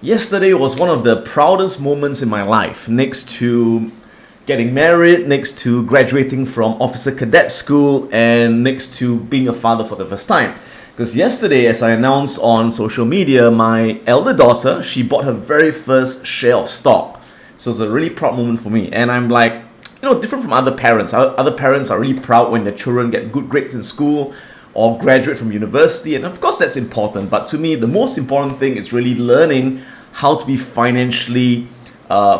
Yesterday was one of the proudest moments in my life, next to getting married, next to graduating from officer cadet school, and next to being a father for the first time. Because yesterday, as I announced on social media, my elder daughter, she bought her very first share of stock. So it's a really proud moment for me. And I'm like, different from other parents. Other parents are really proud when their children get good grades in school or graduate from university. And of course, that's important. But to me, the most important thing is really learning how to be financially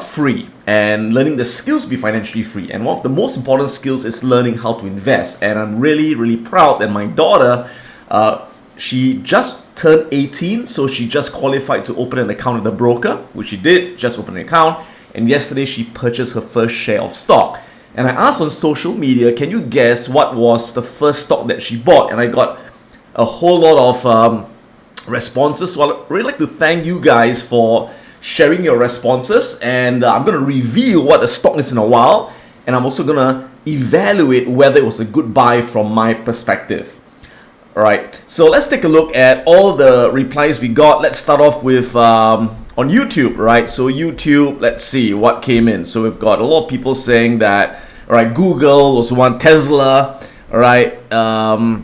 free and learning the skills to be financially free. And one of the most important skills is learning how to invest. And I'm really, really proud that my daughter, she just turned 18, so she just qualified to open an account with a broker, which she did, just open an account. And yesterday she purchased her first share of stock. And I asked on social media, can you guess what was the first stock that she bought? And I got a whole lot of responses. So I'd really like to thank you guys for sharing your responses. And I'm going to reveal what the stock is in a while. And I'm also going to evaluate whether it was a good buy from my perspective. All right, so let's take a look at all the replies we got. Let's start off with on YouTube, right? So YouTube, let's see what came in. So we've got a lot of people saying that, all right, Google was one, Tesla, all right, AT&T,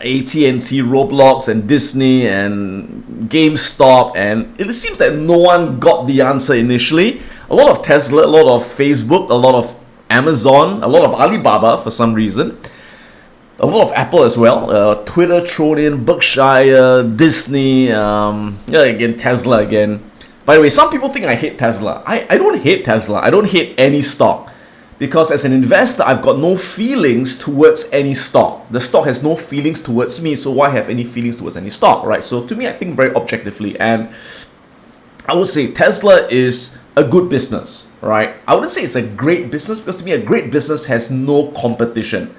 Roblox, and Disney, and GameStop, and it seems that no one got the answer initially. A lot of Tesla, a lot of Facebook, a lot of Amazon, a lot of Alibaba for some reason. A lot of Apple as well, Twitter thrown in, Berkshire, Disney, again, Tesla again. By the way, some people think I hate Tesla. I don't hate Tesla. I don't hate any stock. Because as an investor, I've got no feelings towards any stock. The stock has no feelings towards me, so why have any feelings towards any stock, right? So to me, I think very objectively. And I would say Tesla is a good business, right? I wouldn't say it's a great business, because to me, a great business has no competition.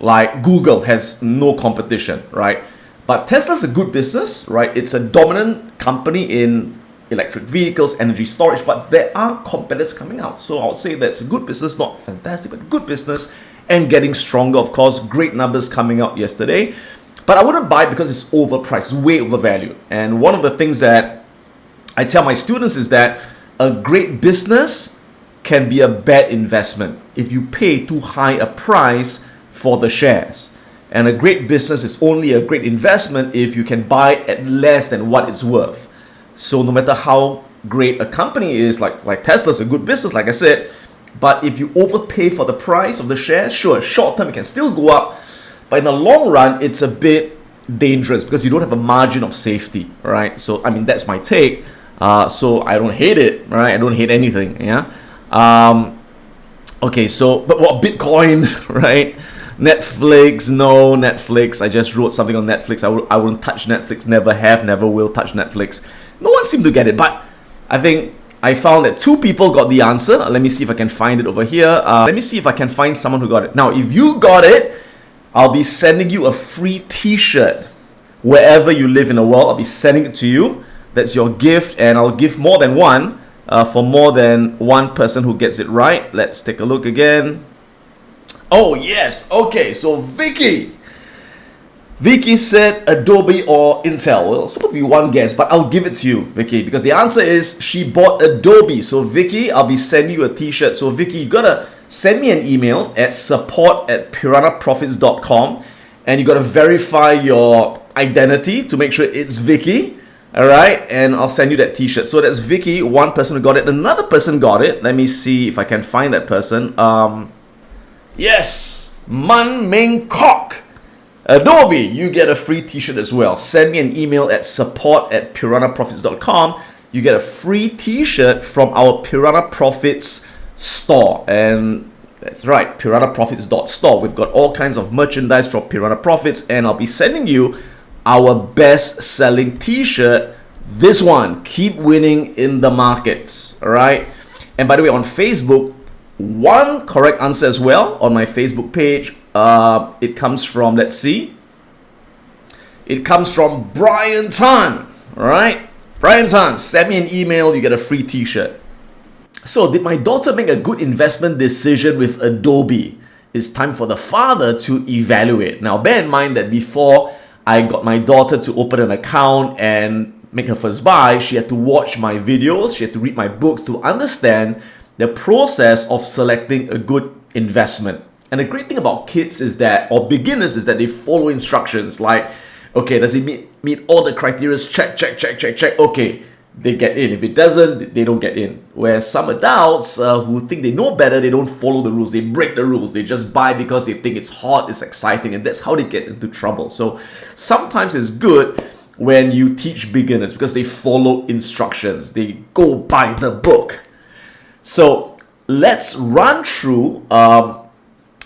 Like Google has no competition, right? But Tesla's a good business, right? It's a dominant company in electric vehicles, energy storage, but there are competitors coming out. So I would say that's a good business, not fantastic, but good business and getting stronger. Of course, great numbers coming out yesterday. But I wouldn't buy it because it's overpriced, way overvalued. And one of the things that I tell my students is that a great business can be a bad investment if you pay too high a price for the shares. And a great business is only a great investment if you can buy at less than what it's worth. So no matter how great a company is, like Tesla's a good business, like I said, but if you overpay for the price of the share, sure, short term it can still go up, but in the long run it's a bit dangerous because you don't have a margin of safety, right? So I mean, that's my take. So I don't hate it, right? I don't hate anything, yeah. Okay, so but what Bitcoin, right? Netflix, no Netflix. I just wrote something on Netflix. I wouldn't touch Netflix. Never have, never will touch Netflix. No one seemed to get it, but I think I found that two people got the answer. Let me see if I can find it over here. Let me see if I can find someone who got it. Now, if you got it, I'll be sending you a free t-shirt. Wherever you live in the world, I'll be sending it to you. That's your gift, and I'll give more than one for more than one person who gets it right. Let's take a look again. Oh, yes. Okay, so Vicky said Adobe or Intel. Well, it's supposed to be one guess, but I'll give it to you, Vicky, because the answer is she bought Adobe. So Vicky, I'll be sending you a t-shirt. So Vicky, you gotta send me an email at support@piranhaprofits.com, and you gotta verify your identity to make sure it's Vicky. All right, and I'll send you that t-shirt. So that's Vicky, one person who got it. Another person got it. Let me see if I can find that person. Yes, Man Meng Kok. Adobe, you get a free t-shirt as well. Send me an email at support@piranhaprofits.com. You get a free t-shirt from our Piranha Profits store. And that's right, piranhaprofits.store. We've got all kinds of merchandise from Piranha Profits, and I'll be sending you our best-selling t-shirt. This one, keep winning in the markets. All right. And by the way, on Facebook, one correct answer as well on my Facebook page. It comes from, let's see. It comes from Brian Tan. All right. Brian Tan, send me an email. You get a free t-shirt. So did my daughter make a good investment decision with Adobe? It's time for the father to evaluate. Now, bear in mind that before I got my daughter to open an account and make her first buy, she had to watch my videos, she had to read my books to understand the process of selecting a good investment. And the great thing about kids is that, or beginners, is that they follow instructions like, okay, does it meet all the criteria? Check. Okay, they get in. If it doesn't, they don't get in. Whereas some adults who think they know better, they don't follow the rules. They break the rules. They just buy because they think it's hot, it's exciting, and that's how they get into trouble. So sometimes it's good when you teach beginners because they follow instructions. They go by the book. So let's run through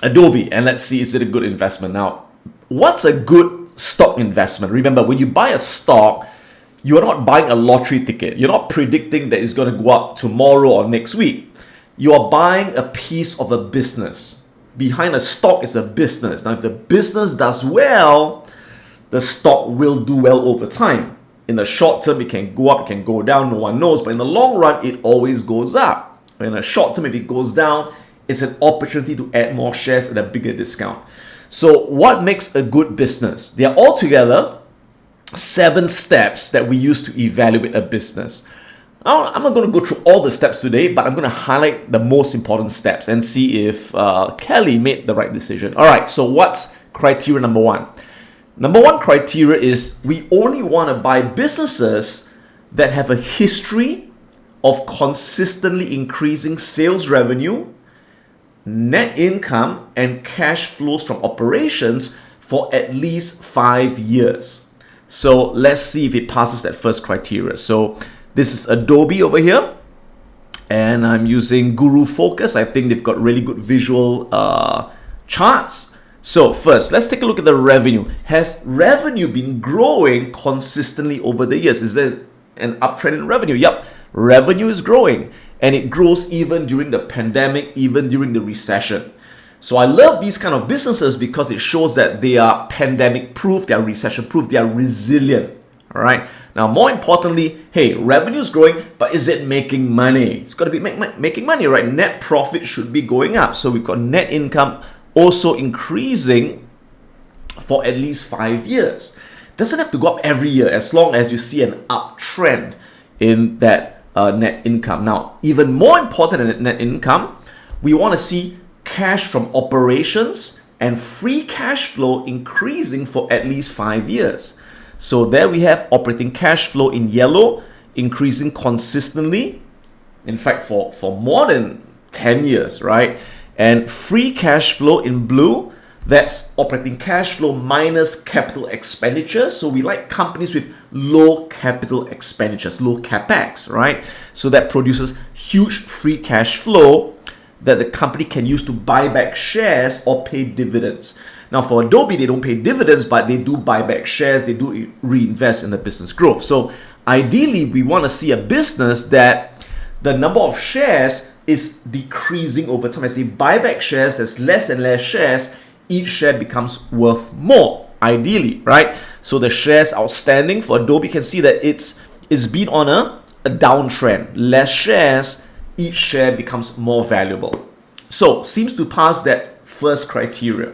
Adobe and let's see, is it a good investment? Now, what's a good stock investment? Remember, when you buy a stock, you're not buying a lottery ticket. You're not predicting that it's going to go up tomorrow or next week. You are buying a piece of a business. Behind a stock is a business. Now, if the business does well, the stock will do well over time. In the short term, it can go up, it can go down, no one knows. But in the long run, it always goes up. In the short term, if it goes down, it's an opportunity to add more shares at a bigger discount. So what makes a good business? They are altogether 7 steps that we use to evaluate a business. I'm not going to go through all the steps today, but I'm going to highlight the most important steps and see if Kelly made the right decision. All right, so what's criteria number 1? Number 1 criteria is we only want to buy businesses that have a history of consistently increasing sales revenue, net income, and cash flows from operations for at least 5 years. So let's see if it passes that first criteria. So this is Adobe over here, and I'm using Guru Focus. I think they've got really good visual charts. So first, let's take a look at the revenue. Has revenue been growing consistently over the years? Is there an uptrend in revenue? Yep, revenue is growing, and it grows even during the pandemic, even during the recession. So I love these kind of businesses because it shows that they are pandemic proof, they are recession proof, they are resilient. All right. Now, more importantly, hey, revenue is growing, but is it making money? It's got to be making money, right? Net profit should be going up. So we've got net income also increasing for at least 5 years. Doesn't have to go up every year as long as you see an uptrend in that net income. Now, even more important than net income, we want to see cash from operations and free cash flow increasing for at least 5 years. So there we have operating cash flow in yellow increasing consistently, in fact for more than 10 years, right? And free cash flow in blue, that's operating cash flow minus capital expenditures. So we like companies with low capital expenditures, low capex, right? So that produces huge free cash flow that the company can use to buy back shares or pay dividends. Now for Adobe, they don't pay dividends, but they do buy back shares, they do reinvest in the business growth. So ideally, we want to see a business that the number of shares is decreasing over time. As they buy back shares, there's less and less shares, each share becomes worth more, ideally, right? So the shares outstanding for Adobe, can see that it's been on a downtrend. Less shares, each share becomes more valuable. So seems to pass that first criteria.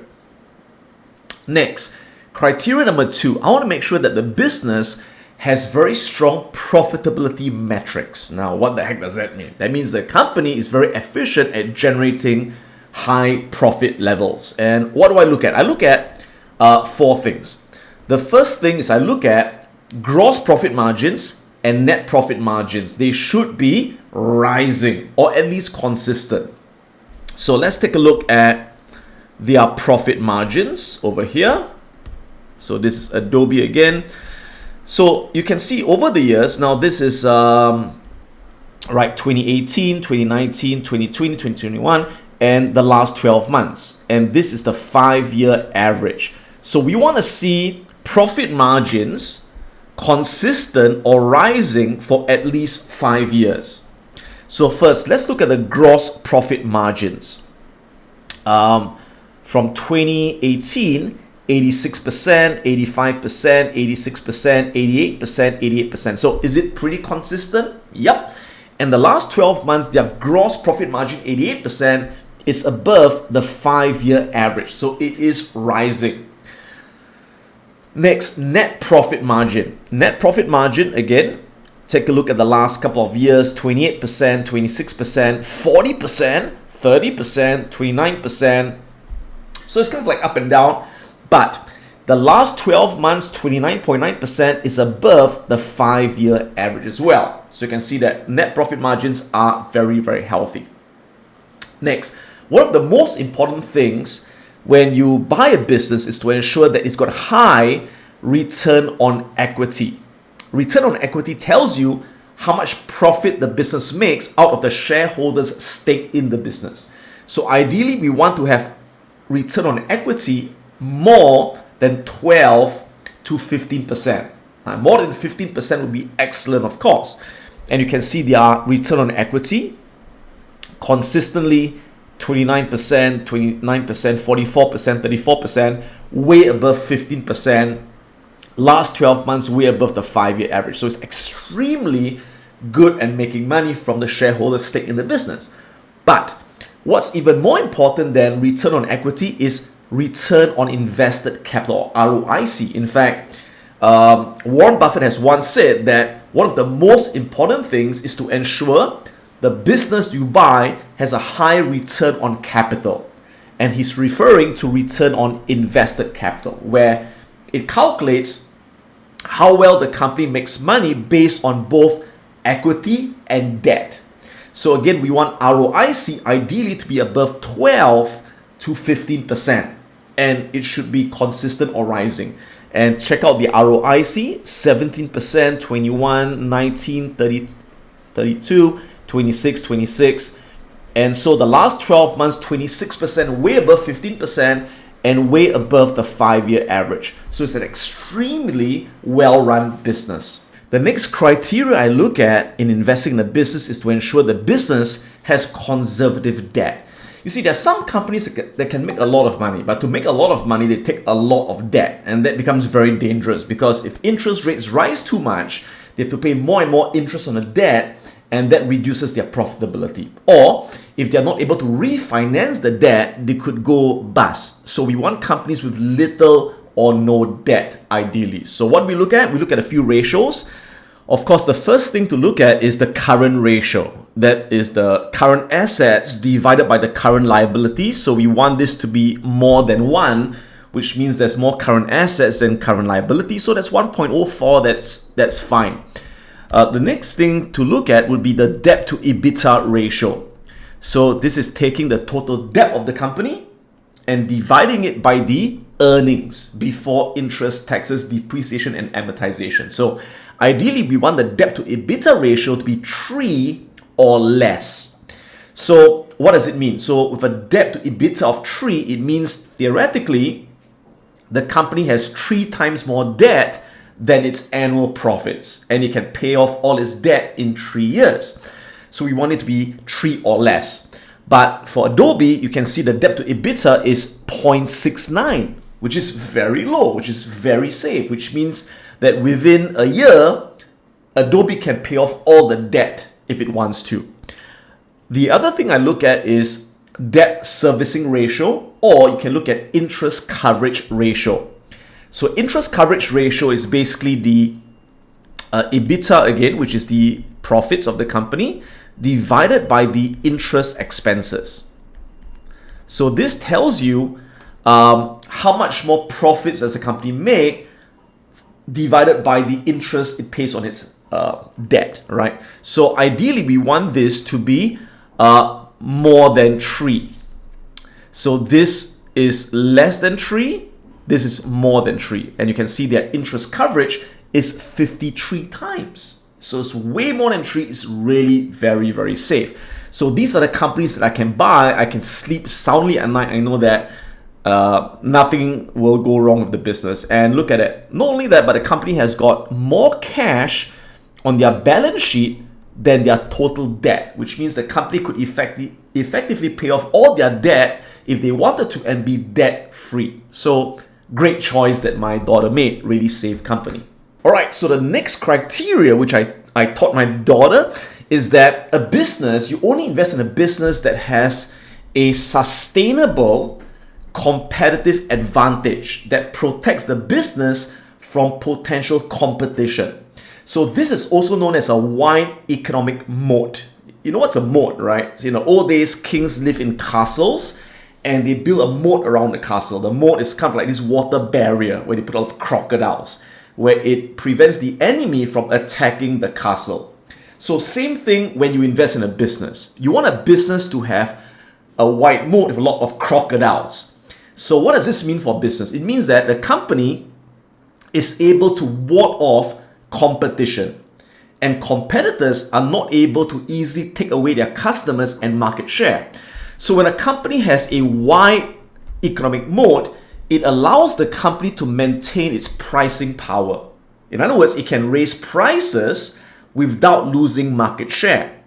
Next, criteria number 2, I want to make sure that the business has very strong profitability metrics. Now, what the heck does that mean? That means the company is very efficient at generating high profit levels. And what do I look at? I look at 4 things. The first thing is I look at gross profit margins and net profit margins. They should be rising or at least consistent. So let's take a look at their profit margins over here. So this is Adobe again. So you can see over the years, now this is right 2018, 2019, 2020, 2021, and the last 12 months. And this is the 5-year average. So we want to see profit margins consistent or rising for at least 5 years. So first, let's look at the gross profit margins. From 2018, 86%, 85%, 86%, 88%, 88%. So is it pretty consistent? Yep. And the last 12 months, their gross profit margin, 88%, is above the 5-year average. So it is rising. Next, net profit margin. Net profit margin, again, take a look at the last couple of years, 28%, 26%, 40%, 30%, 29%. So it's kind of like up and down, but the last 12 months, 29.9% is above the 5-year average as well. So you can see that net profit margins are very, very healthy. Next, one of the most important things when you buy a business is to ensure that it's got high return on equity. Return on equity tells you how much profit the business makes out of the shareholders' stake in the business. So ideally, we want to have return on equity more than 12 to 15%. More than 15% would be excellent, of course. And you can see their return on equity consistently 29%, 29%, 44%, 34%, way above 15%. Last 12 months, way above the 5-year average. So it's extremely good and making money from the shareholders' stake in the business. But what's even more important than return on equity is return on invested capital, ROIC. In fact, Warren Buffett has once said that one of the most important things is to ensure the business you buy has a high return on capital. And he's referring to return on invested capital, where it calculates how well the company makes money based on both equity and debt. So again, we want ROIC ideally to be above 12 to 15%, and it should be consistent or rising. And check out the ROIC, 17%, 21, 19, 30, 32, 26, 26. And so the last 12 months, 26%, way above 15%, and way above the 5-year average. So it's an extremely well-run business. The next criteria I look at in investing in a business is to ensure the business has conservative debt. You see, there are some companies that can make a lot of money, but to make a lot of money, they take a lot of debt, and that becomes very dangerous because if interest rates rise too much, they have to pay more and more interest on the debt, and that reduces their profitability. Or if they're not able to refinance the debt, they could go bust. So we want companies with little or no debt, ideally. So what we look at a few ratios. Of course, the first thing to look at is the current ratio. That is the current assets divided by the current liabilities. So we want this to be more than 1, which means there's more current assets than current liabilities. So that's 1.04, that's fine. The next thing to look at would be the debt to EBITDA ratio. So this is taking the total debt of the company and dividing it by the earnings before interest, taxes, depreciation, and amortization. So ideally, we want the debt to EBITDA ratio to be 3 or less. So what does it mean? So with a debt to EBITDA of 3, it means theoretically, the company has 3 times more debt than its annual profits, and it can pay off all its debt in 3 years. So we want it to be 3 or less. But for Adobe, you can see the debt to EBITDA is 0.69, which is very low, which is very safe, which means that within a year, Adobe can pay off all the debt if it wants to. The other thing I look at is debt servicing ratio, or you can look at interest coverage ratio. So interest coverage ratio is basically the EBITDA again, which is the profits of the company, divided by the interest expenses. So this tells you how much more profits does a company make divided by the interest it pays on its debt, right? So ideally, we want this to be more than 3. So this is less than 3. This is more than 3. And you can see their interest coverage is 53 times. So it's way more than 3. It's really very, very safe. So these are the companies that I can buy. I can sleep soundly at night. I know that nothing will go wrong with the business. And look at it. Not only that, but the company has got more cash on their balance sheet than their total debt, which means the company could effectively pay off all their debt if they wanted to and be debt free. So great choice that my daughter made. Really safe company. All right, so the next criteria which I taught my daughter is that a business, you only invest in a business that has a sustainable competitive advantage that protects the business from potential competition. So this is also known as a wide economic moat. You know what's a moat, right? So in the old days, kings lived in castles and they built a moat around the castle. The moat is kind of like this water barrier where they put a lot of crocodiles, where it prevents the enemy from attacking the castle. So same thing when you invest in a business. You want a business to have a wide moat with a lot of crocodiles. So what does this mean for business? It means that the company is able to ward off competition, and competitors are not able to easily take away their customers and market share. So when a company has a wide economic moat, it allows the company to maintain its pricing power. In other words, it can raise prices without losing market share.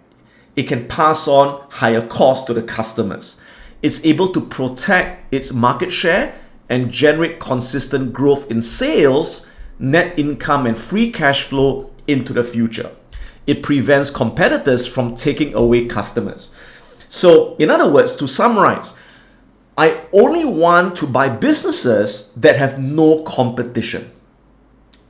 It can pass on higher costs to the customers. It's able to protect its market share and generate consistent growth in sales, net income, and free cash flow into the future. It prevents competitors from taking away customers. So, in other words, to summarize, I only want to buy businesses that have no competition,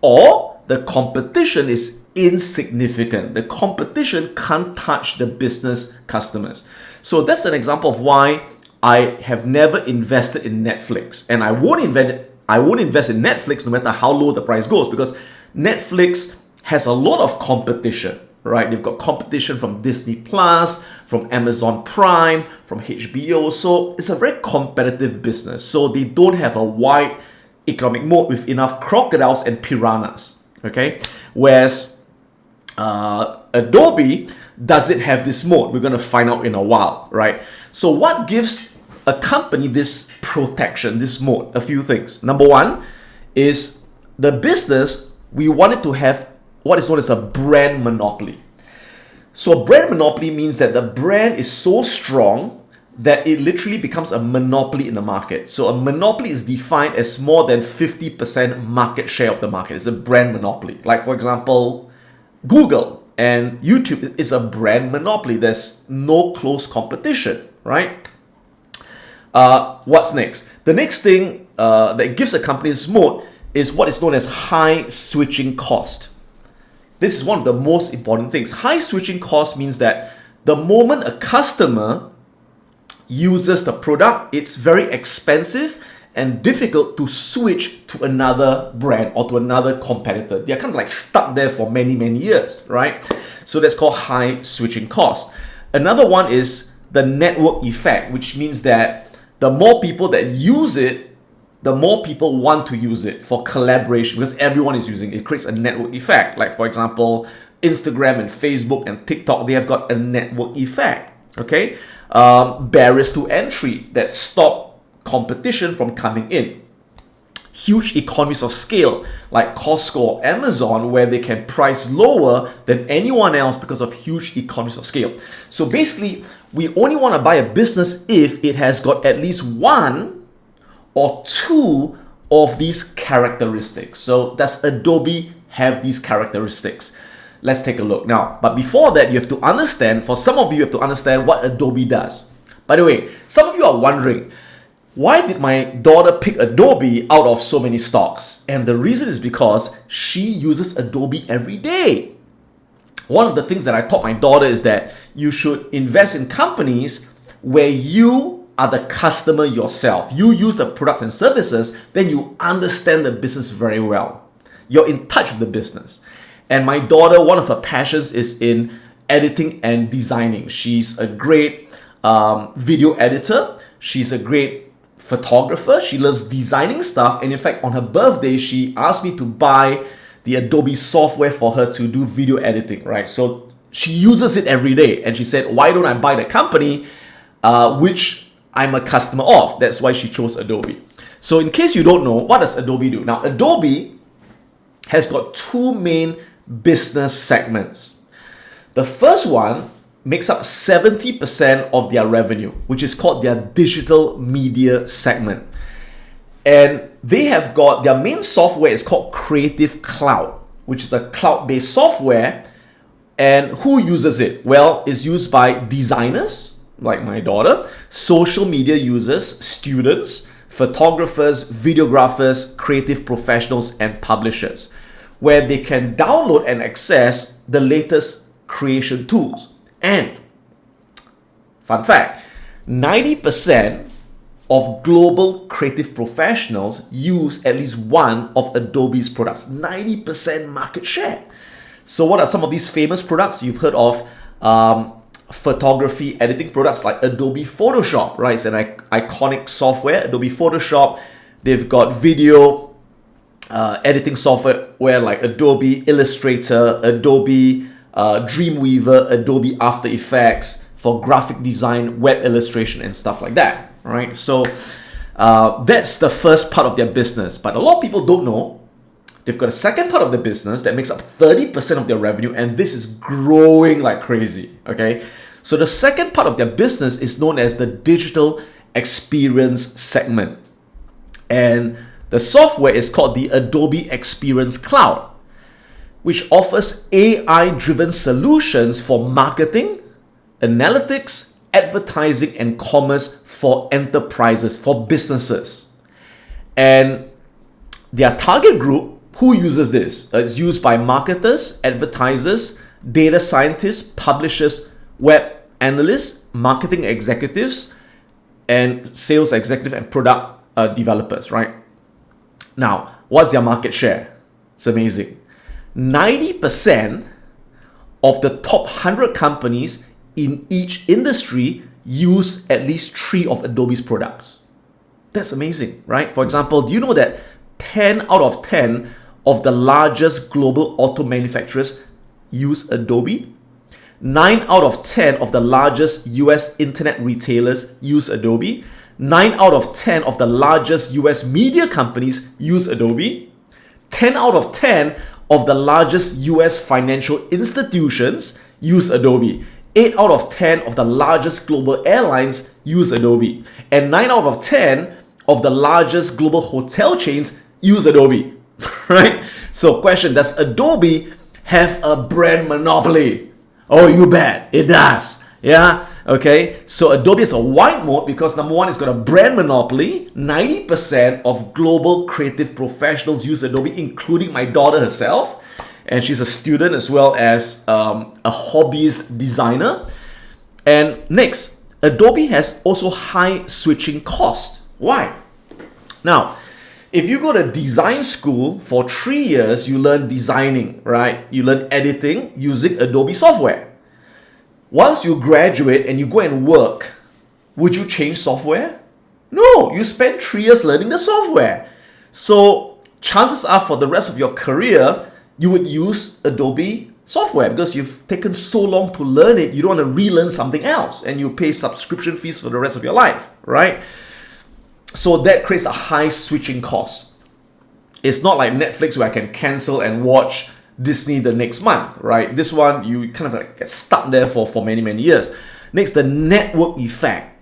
or the competition is insignificant. The competition can't touch the business customers. So that's an example of why I have never invested in Netflix, and I won't invest in Netflix no matter how low the price goes, because Netflix has a lot of competition, right? They've got competition from Disney Plus, from Amazon Prime, from HBO. So it's a very competitive business. So they don't have a wide economic moat with enough crocodiles and piranhas, okay? Whereas Adobe doesn't have this moat. We're going to find out in a while, right? So what gives a company this protection, this moat? A few things. Number one is the business, we wanted to have what is known as a brand monopoly. So a brand monopoly means that the brand is so strong that it literally becomes a monopoly in the market. So a monopoly is defined as more than 50% market share of the market. It's a brand monopoly. Like, for example, Google and YouTube is a brand monopoly. There's no close competition, right? What's next? The next thing that gives a company its moat is what is known as high switching cost. This is one of the most important things. High switching cost means that the moment a customer uses the product, it's very expensive and difficult to switch to another brand or to another competitor. They're kind of like stuck there for many, many years, right? So that's called high switching cost. Another one is the network effect, which means that the more people that use it, the more people want to use it for collaboration, because everyone is using it. It creates a network effect. Like, for example, Instagram and Facebook and TikTok, they have got a network effect, okay? Barriers to entry that stop competition from coming in. Huge economies of scale, like Costco or Amazon, where they can price lower than anyone else because of huge economies of scale. So basically, we only want to buy a business if it has got at least one or two of these characteristics. So does Adobe have these characteristics? Let's take a look. Now, but before that, you have to understand, for some of you, you have to understand what Adobe does. By the way, some of you are wondering, why did my daughter pick Adobe out of so many stocks? And the reason is because she uses Adobe every day. One of the things that I taught my daughter is that you should invest in companies where you are the customer yourself. You use the products and services, then you understand the business very well. You're in touch with the business. And my daughter, one of her passions is in editing and designing. She's a great video editor. She's a great photographer. She loves designing stuff. And in fact, on her birthday, she asked me to buy the Adobe software for her to do video editing, right? So she uses it every day. And she said, why don't I buy the company which I'm a customer of? That's why she chose Adobe. So in case you don't know, what does Adobe do? Now, Adobe has got two main business segments. The first one makes up 70% of their revenue, which is called their digital media segment. And they have got, their main software is called Creative Cloud, which is a cloud-based software. And who uses it? Well, it's used by designers, like my daughter, social media users, students, photographers, videographers, creative professionals, and publishers, where they can download and access the latest creation tools. And fun fact, 90% of global creative professionals use at least one of Adobe's products. 90% market share. So what are some of these famous products? You've heard of photography editing products like Adobe Photoshop, right? It's an iconic software, Adobe Photoshop. They've got video editing software like Adobe Illustrator, Adobe Dreamweaver, Adobe After Effects for graphic design, web illustration, and stuff like that, right? So that's the first part of their business. But a lot of people don't know they've got a second part of the business that makes up 30% of their revenue, and this is growing like crazy, okay? So the second part of their business is known as the digital experience segment. And the software is called the Adobe Experience Cloud, which offers AI-driven solutions for marketing, analytics, advertising, and commerce for enterprises, for businesses. And their target group, who uses this? It's used by marketers, advertisers, data scientists, publishers, web analysts, marketing executives, and sales executive and product developers, right? Now, what's their market share? It's amazing. 90% of the top 100 companies in each industry use at least 3 of Adobe's products. That's amazing, right? For example, do you know that 10 out of 10 of the largest global auto manufacturers use Adobe? 9 out of 10 of the largest US internet retailers use Adobe. 9 out of 10 of the largest US media companies use Adobe. 10 out of 10 of the largest US financial institutions use Adobe. 8 out of 10 of the largest global airlines use Adobe. And 9 out of 10 of the largest global hotel chains use Adobe, right? So question, does Adobe have a brand monopoly? Oh, you bet, it does. Yeah, okay. So Adobe is a white moat because number one, it's got a brand monopoly. 90% of global creative professionals use Adobe, including my daughter herself. And she's a student as well as a hobbyist designer. And next, Adobe has also high switching cost. Why? Now, if you go to design school for 3 years, you learn designing, right? You learn editing using Adobe software. Once you graduate and you go and work, would you change software? No, you spent 3 years learning the software. So chances are for the rest of your career, you would use Adobe software because you've taken so long to learn it, you don't want to relearn something else and you pay subscription fees for the rest of your life, right? So that creates a high switching cost. It's not like Netflix where I can cancel and watch Disney the next month, right? This one, you kind of like get stuck there for many, many years. Next, the network effect.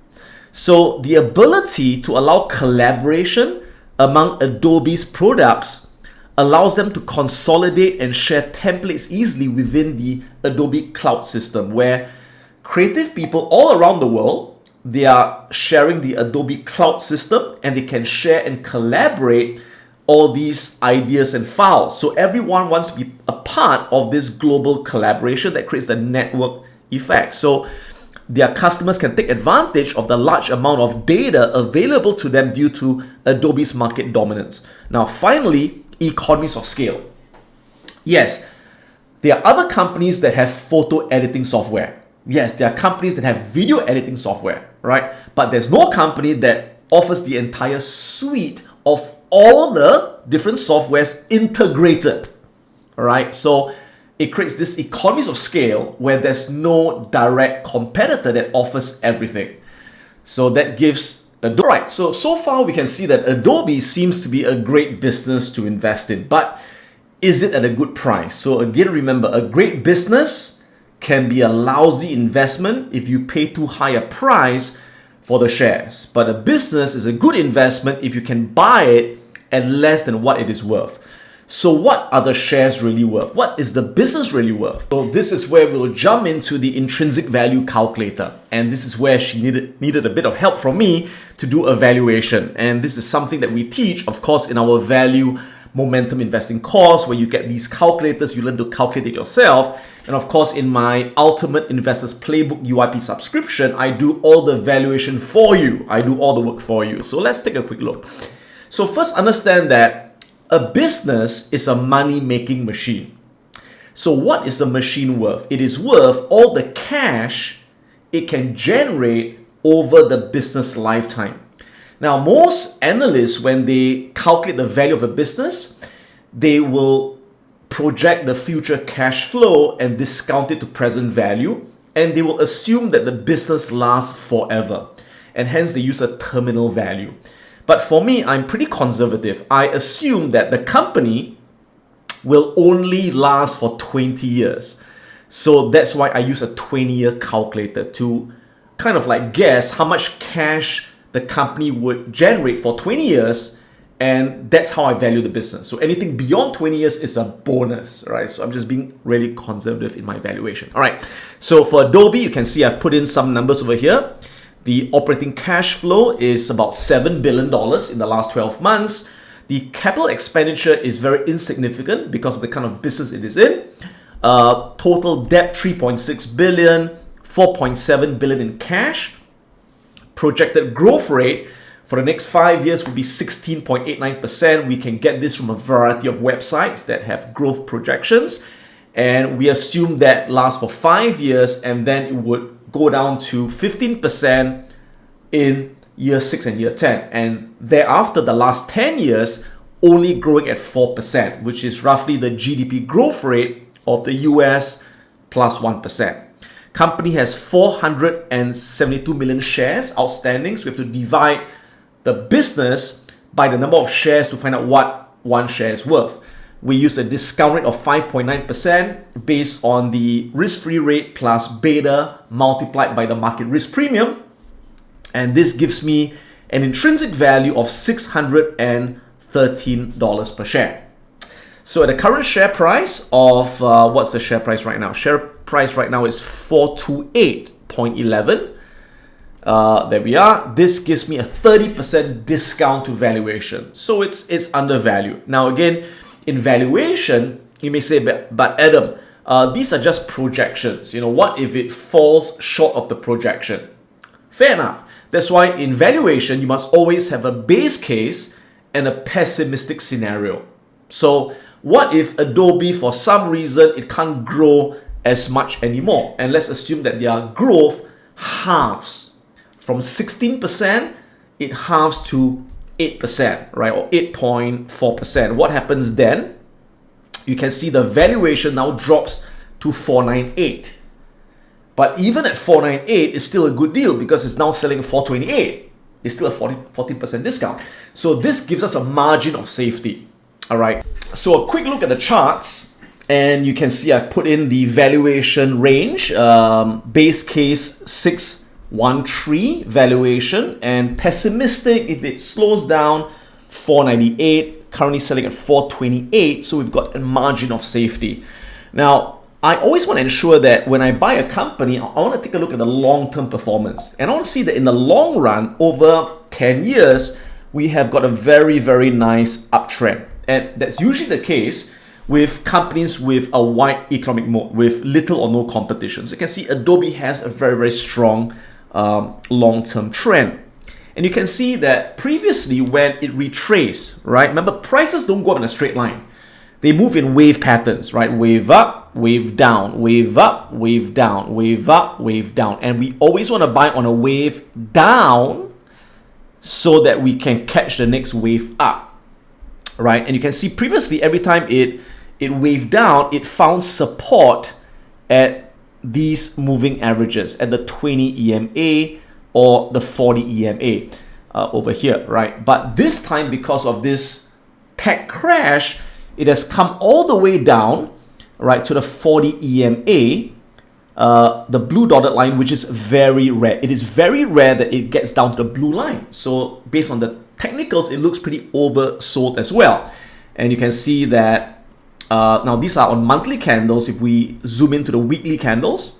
So the ability to allow collaboration among Adobe's products allows them to consolidate and share templates easily within the Adobe cloud system, where creative people all around the world, they are sharing the Adobe cloud system and they can share and collaborate all these ideas and files. So everyone wants to be a part of this global collaboration that creates the network effect. So their customers can take advantage of the large amount of data available to them due to Adobe's market dominance. Now, finally, economies of scale. Yes, there are other companies that have photo editing software. Yes, there are companies that have video editing software, right? But there's no company that offers the entire suite of all the different softwares integrated, all right? So it creates this economies of scale where there's no direct competitor that offers everything. So that gives Adobe. Right, so far we can see that Adobe seems to be a great business to invest in, but is it at a good price? So again, remember, a great business can be a lousy investment if you pay too high a price for the shares. But a business is a good investment if you can buy it at less than what it is worth. So what are the shares really worth? What is the business really worth? So this is where we'll jump into the intrinsic value calculator. And this is where she needed a bit of help from me to do a valuation. And this is something that we teach, of course, in our value momentum investing course, where you get these calculators, you learn to calculate it yourself. And of course, in my Ultimate Investors Playbook UIP subscription, I do all the valuation for you. I do all the work for you. So let's take a quick look. So first, understand that a business is a money-making machine. So what is the machine worth? It is worth all the cash it can generate over the business lifetime. Now, most analysts, when they calculate the value of a business, they will project the future cash flow and discount it to present value, and they will assume that the business lasts forever, and hence they use a terminal value. But for me, I'm pretty conservative. I assume that the company will only last for 20 years. So that's why I use a 20-year calculator to kind of like guess how much cash the company would generate for 20 years, and that's how I value the business. So anything beyond 20 years is a bonus, right? So I'm just being really conservative in my valuation. All right, so for Adobe, you can see I've put in some numbers over here. The operating cash flow is about $7 billion in the last 12 months. The capital expenditure is very insignificant because of the kind of business it is in. Total debt, $3.6 billion, $4.7 billion in cash. Projected growth rate for the next 5 years will be 16.89%. We can get this from a variety of websites that have growth projections. And we assume that lasts for 5 years, and then it would go down to 15% in year 6 and year 10. And thereafter, the last 10 years, only growing at 4%, which is roughly the GDP growth rate of the US plus 1%. Company has 472 million shares outstanding. So we have to divide the business by the number of shares to find out what one share is worth. We use a discount rate of 5.9% based on the risk-free rate plus beta multiplied by the market risk premium. And this gives me an intrinsic value of $613 per share. So at the current share price of, what's the share price right now? Share price right now is 428.11. There we are. This gives me a 30% discount to valuation. So it's undervalued. Now again, in valuation, you may say, but Adam, these are just projections. You know, what if it falls short of the projection? Fair enough. That's why in valuation, you must always have a base case and a pessimistic scenario. So what if Adobe, for some reason, it can't grow as much anymore? And let's assume that their growth halves. From 16%, it halves to 8%, right? Or 8.4%. What happens then? You can see the valuation now drops to 498. But even at 498, it's still a good deal because it's now selling at 428. It's still a 14% discount. So this gives us a margin of safety. All right. So a quick look at the charts, and you can see I've put in the valuation range, base case 613 valuation, and pessimistic, if it slows down, 498, currently selling at 428. So we've got a margin of safety. Now, I always want to ensure that when I buy a company, I want to take a look at the long-term performance. And I want to see that in the long run, over 10 years, we have got a very, very nice uptrend. And that's usually the case with companies with a wide economic moat, with little or no competition. So you can see Adobe has a very, very strong long-term trend. And you can see that previously when it retraced, right? Remember, prices don't go up in a straight line. They move in wave patterns, right? Wave up, wave down, wave up, wave down, wave up, wave down. And we always want to buy on a wave down so that we can catch the next wave up. Right, and you can see previously every time it waved down, it found support at these moving averages, at the 20 EMA or the 40 EMA over here, right? But this time, because of this tech crash, it has come all the way down, right, to the 40 EMA, the blue dotted line, which is very rare. It is very rare that it gets down to the blue line. So based on the technicals, it looks pretty oversold as well. And you can see that now these are on monthly candles. If we zoom into the weekly candles,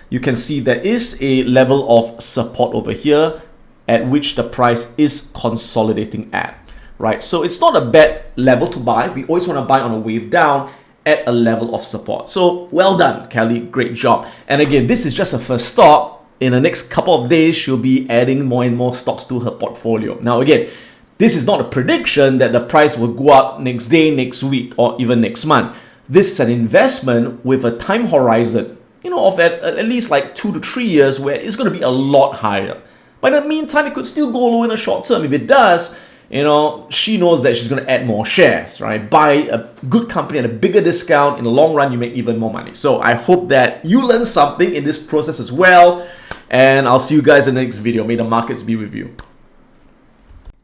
you can see there is a level of support over here. at which the price is consolidating at, right? So it's not a bad level to buy. We always want to buy on a wave down at a level of support. So well done, Kelly, great job. And again, this is just a first stock. In the next couple of days, she'll be adding more and more stocks to her portfolio. Now again, this is not a prediction that the price will go up next day, next week, or even next month. This is an investment with a time horizon, of at least like 2 to 3 years, where it's going to be a lot higher. But in the meantime, it could still go low in the short term. If it does, she knows that she's going to add more shares, right? Buy a good company at a bigger discount. In the long run, you make even more money. So I hope that you learn something in this process as well. And I'll see you guys in the next video. May the markets be with you.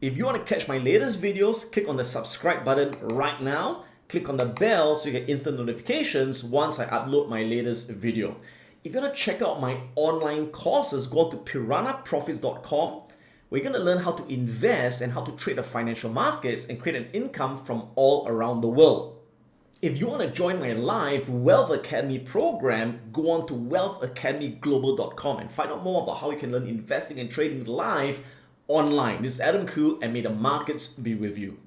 If you want to catch my latest videos, click on the subscribe button right now. Click on the bell so you get instant notifications once I upload my latest video. If you want to check out my online courses, go to piranhaprofits.com. We're going to learn how to invest and how to trade the financial markets and create an income from all around the world. If you want to join my live Wealth Academy program, go on to wealthacademyglobal.com and find out more about how you can learn investing and trading live online. This is Adam Khoo, and may the markets be with you.